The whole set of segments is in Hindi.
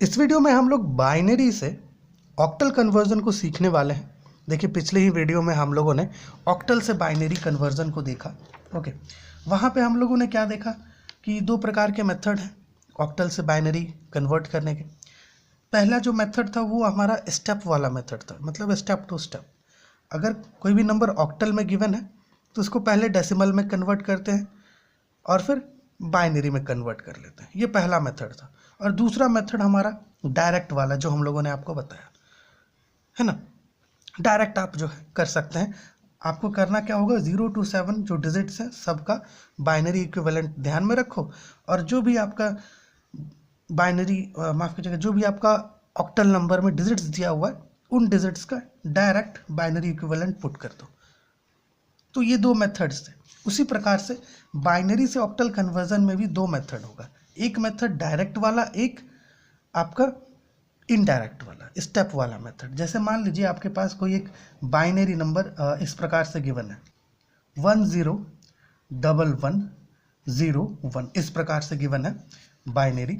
इस वीडियो में हम लोग बाइनरी से ऑक्टल कन्वर्जन को सीखने वाले हैं। देखिए पिछले ही वीडियो में हम लोगों ने ऑक्टल से बाइनरी कन्वर्जन को देखा। ओके, वहाँ पे हम लोगों ने क्या देखा कि दो प्रकार के मेथड हैं ऑक्टल से बाइनरी कन्वर्ट करने के। पहला जो मेथड था वो हमारा स्टेप वाला मेथड था, मतलब स्टेप टू स्टेप। अगर कोई भी नंबर ऑक्टल में गिवन है तो उसको पहले डेसिमल में कन्वर्ट करते हैं और फिर बाइनरी में कन्वर्ट कर लेते हैं। ये पहला मेथड था। और दूसरा मेथड हमारा डायरेक्ट वाला जो हम लोगों ने आपको बताया है ना। डायरेक्ट आप जो है कर सकते हैं। आपको करना क्या होगा, 0 to 7 जो डिजिट्स हैं सबका बाइनरी इक्विवेलेंट ध्यान में रखो, और जो भी आपका बाइनरी माफ़ कीजिएगा, जो भी आपका ऑक्टल नंबर में डिजिट्स दिया हुआ है उन डिजिट्स का डायरेक्ट बाइनरी इक्विवेलेंट पुट कर दो। तो ये दो मेथड्स थे। उसी प्रकार से बाइनरी से ऑक्टल कन्वर्जन में भी दो मेथड होगा, एक मेथड डायरेक्ट वाला, एक आपका इनडायरेक्ट वाला स्टेप वाला मेथड। जैसे मान लीजिए आपके पास कोई एक बाइनरी नंबर इस प्रकार से गिवन है 101101, इस प्रकार से गिवन है बाइनरी।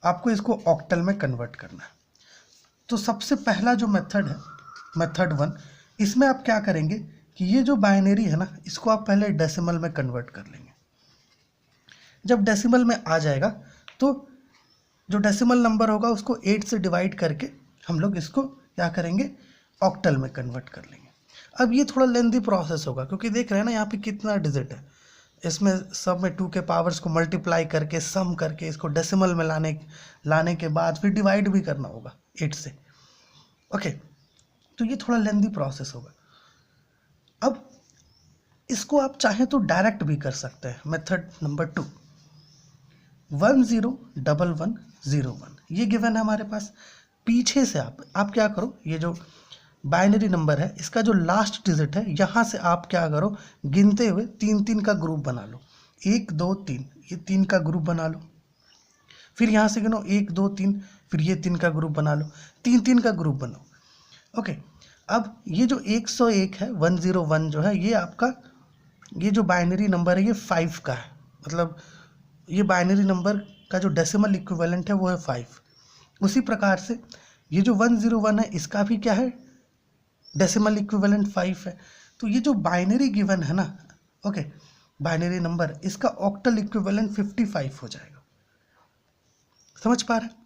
आपको इसको ऑक्टल में कन्वर्ट करना है। तो सबसे पहला जो मेथड है मेथड 1, इसमें आप क्या करेंगे कि ये जो बाइनरी है ना इसको आप पहले डेसिमल में कन्वर्ट कर लेंगे। जब डेसिमल में आ जाएगा तो जो डेसिमल नंबर होगा उसको 8 से डिवाइड करके हम लोग इसको क्या करेंगे, ऑक्टल में कन्वर्ट कर लेंगे। अब ये थोड़ा लेंदी प्रोसेस होगा क्योंकि देख रहे हैं ना यहाँ पे कितना डिजिट है। इसमें सब में 2 के पावर्स को मल्टीप्लाई करके सम करके इसको डेसिमल में लाने के बाद फिर डिवाइड भी करना होगा 8 से। ओके, तो ये थोड़ा लेंदी प्रोसेस होगा। अब इसको आप चाहें तो डायरेक्ट भी कर सकते हैं। मेथड नंबर 2, 101101, ये गिवन है हमारे पास। पीछे से आप क्या करो, ये जो बाइनरी नंबर है इसका जो लास्ट डिजिट है यहाँ से आप क्या करो, गिनते हुए 3-3 का ग्रुप बना लो। 1 2 3, ये 3 का ग्रुप बना लो। फिर यहाँ से गिनो 1 2 3, फिर ये 3 का ग्रुप बना लो। 3-3 का ग्रुप बनाओ। ओके, अब ये जो 101 है 101 जो है ये आपका ये जो बाइनरी नंबर है ये 5 का है। मतलब ये बाइनरी नंबर का जो डेसिमल इक्विवेलेंट है वो है 5। उसी प्रकार से ये जो 101 है इसका भी क्या है, डेसिमल इक्विवेलेंट 5 है। तो ये जो बाइनरी गिवन है ना, ओके, बाइनरी नंबर, इसका ऑक्टल इक्विवेलेंट 55 हो जाएगा। समझ पा रहे हैं?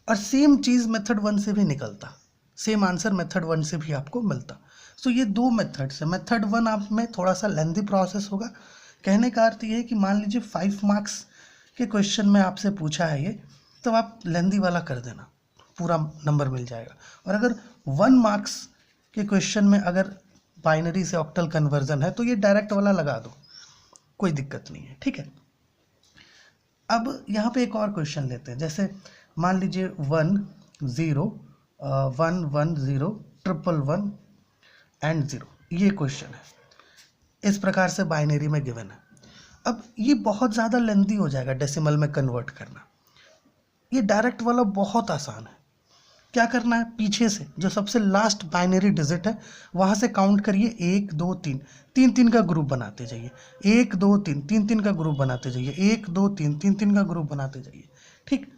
और सेम चीज़ मेथड 1 से भी निकलता, सेम आंसर मेथड 1 से भी आपको मिलता। सो ये दो मेथड्स है। मेथड 1 आप में थोड़ा सा लेंदी प्रोसेस होगा। कहने का अर्थ ये है कि मान लीजिए 5 मार्क्स के क्वेश्चन में आपसे पूछा है ये, तो आप लेंदी वाला कर देना, पूरा नंबर मिल जाएगा। और अगर 1 मार्क्स के क्वेश्चन में अगर बाइनरी से ऑक्टल कन्वर्जन है तो ये डायरेक्ट वाला लगा दो, कोई दिक्कत नहीं है। ठीक है, अब यहाँ पे एक और क्वेश्चन लेते हैं। जैसे मान लीजिए 1 0 1 1 0 1 1 एंड 0, ये क्वेश्चन है। इस प्रकार से बाइनरी में गिवन है। अब ये बहुत ज़्यादा लेंदी हो जाएगा डेसिमल में कन्वर्ट करना। ये डायरेक्ट वाला बहुत आसान है। क्या करना है, पीछे से जो सबसे लास्ट बाइनरी डिजिट है वहाँ से काउंट करिए 1 2 3, 3-3 का ग्रुप बनाते जाइए। 1 2 3, 3-3 का ग्रुप बनाते जाइए। 1 2 3, 3-3 का ग्रुप बनाते जाइए। ठीक,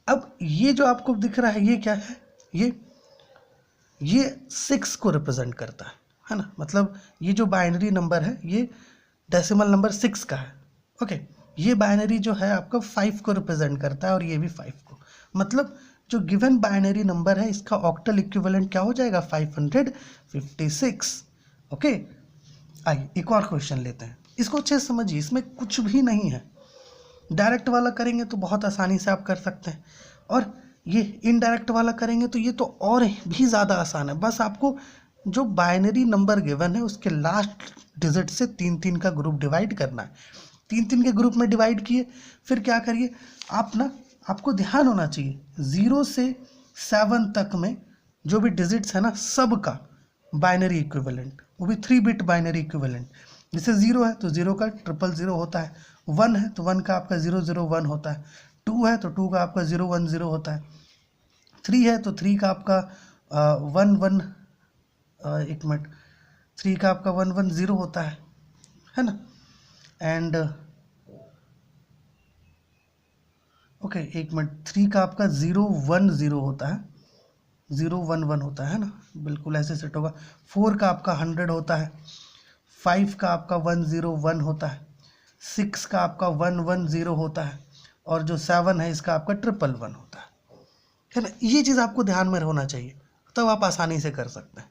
अब ये जो आपको दिख रहा है ये क्या है, ये 6 को रिप्रेजेंट करता है ना। मतलब ये जो बाइनरी नंबर है ये डेसिमल नंबर 6 का है। ओके, ये बाइनरी जो है आपका 5 को रिप्रेजेंट करता है और ये भी 5 को। मतलब जो गिवन बाइनरी नंबर है इसका ऑक्टल इक्विवेलेंट क्या हो जाएगा, 556। ओके, आइए एक और क्वेश्चन लेते हैं। इसको अच्छे से समझिए, इसमें कुछ भी नहीं है। डायरेक्ट वाला करेंगे तो बहुत आसानी से आप कर सकते हैं, और ये इनडायरेक्ट वाला करेंगे तो ये तो और भी ज़्यादा आसान है। बस आपको जो बाइनरी नंबर गिवन है उसके लास्ट डिजिट से 3-3 का ग्रुप डिवाइड करना है। 3-3 के ग्रुप में डिवाइड किए, फिर क्या करिए आप ना, आपको ध्यान होना चाहिए 0 से 7 तक में जो भी डिजिट्स है ना सबका बाइनरी इक्विवेलेंट, वो भी 3 बिट बाइनरी इक्विवेलेंट। जैसे 0 है तो 0 का 000 होता है, 1 है तो 1 का आपका 001 होता है, 2 है तो 2 का आपका 010 होता है, 3 है तो 3 का आपका 11 एक मिनट 3 का आपका 110 होता है ना। एंड ओके, एक मिनट, 3 का आपका 010 होता है, 011 होता है ना, बिल्कुल ऐसे सेट होगा। 4 का आपका 100 होता है, 5 का आपका 101 होता है, 6 का आपका 110 होता है, और जो 7 है इसका आपका 111 होता है ना। ये चीज़ आपको ध्यान में होना चाहिए, तब आप आसानी से कर सकते हैं।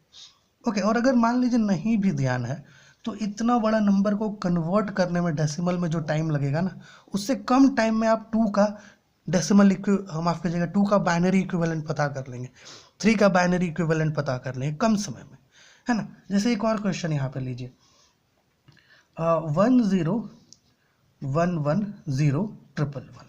ओके, और अगर मान लीजिए नहीं भी ध्यान है, तो इतना बड़ा नंबर को कन्वर्ट करने में डेसिमल में जो टाइम लगेगा ना, उससे कम टाइम में आप 2 का डेसिमल माफ कीजिएगा, 2 का बाइनरी इक्विवेलेंट पता कर लेंगे, 3 का बाइनरी इक्विवेलेंट पता कर लेंगे कम समय में, है ना। जैसे एक और क्वेश्चन यहाँ पे लीजिए, 10110111।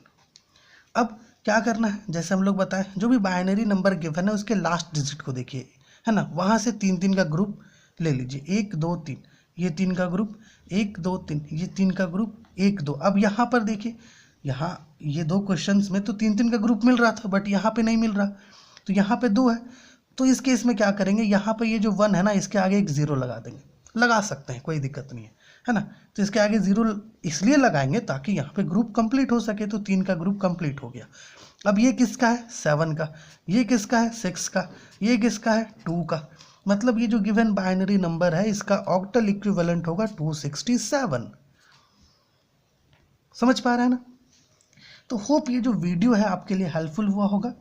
अब क्या करना है, जैसे हम लोग बताएं, जो भी बाइनरी नंबर गिवन है उसके लास्ट डिजिट को देखिए, है ना, वहाँ से 3 का ग्रुप ले लीजिए, 1 2 3, ये 3 का ग्रुप, 1 2 3, ये 3 का ग्रुप, 1 2। अब यहाँ पर देखिए, यहाँ ये 2 क्वेश्चंस में तो 3 का ग्रुप मिल रहा था, बट यहाँ पे नहीं मिल रहा, तो यहाँ पे 2 है। तो इस केस में क्या करेंगे, यहाँ पे ये जो 1 है ना, इसके आगे एक 0 लगा देंगे, लगा सकते हैं, कोई दिक्कत नहीं है ना। तो इसके आगे 0 इसलिए लगाएंगे ताकि यहाँ पे ग्रुप कंप्लीट हो सके, तो 3 का ग्रुप कंप्लीट हो गया। अब ये किसका है, 7 का, ये किसका है, 6 का, ये किसका है, 2 का। मतलब ये जो गिवन बाइनरी नंबर है इसका ऑक्टल इक्विवेलेंट होगा 267। समझ पा रहे हैं ना। तो होप ये जो वीडियो है आपके लिए हेल्पफुल हुआ होगा।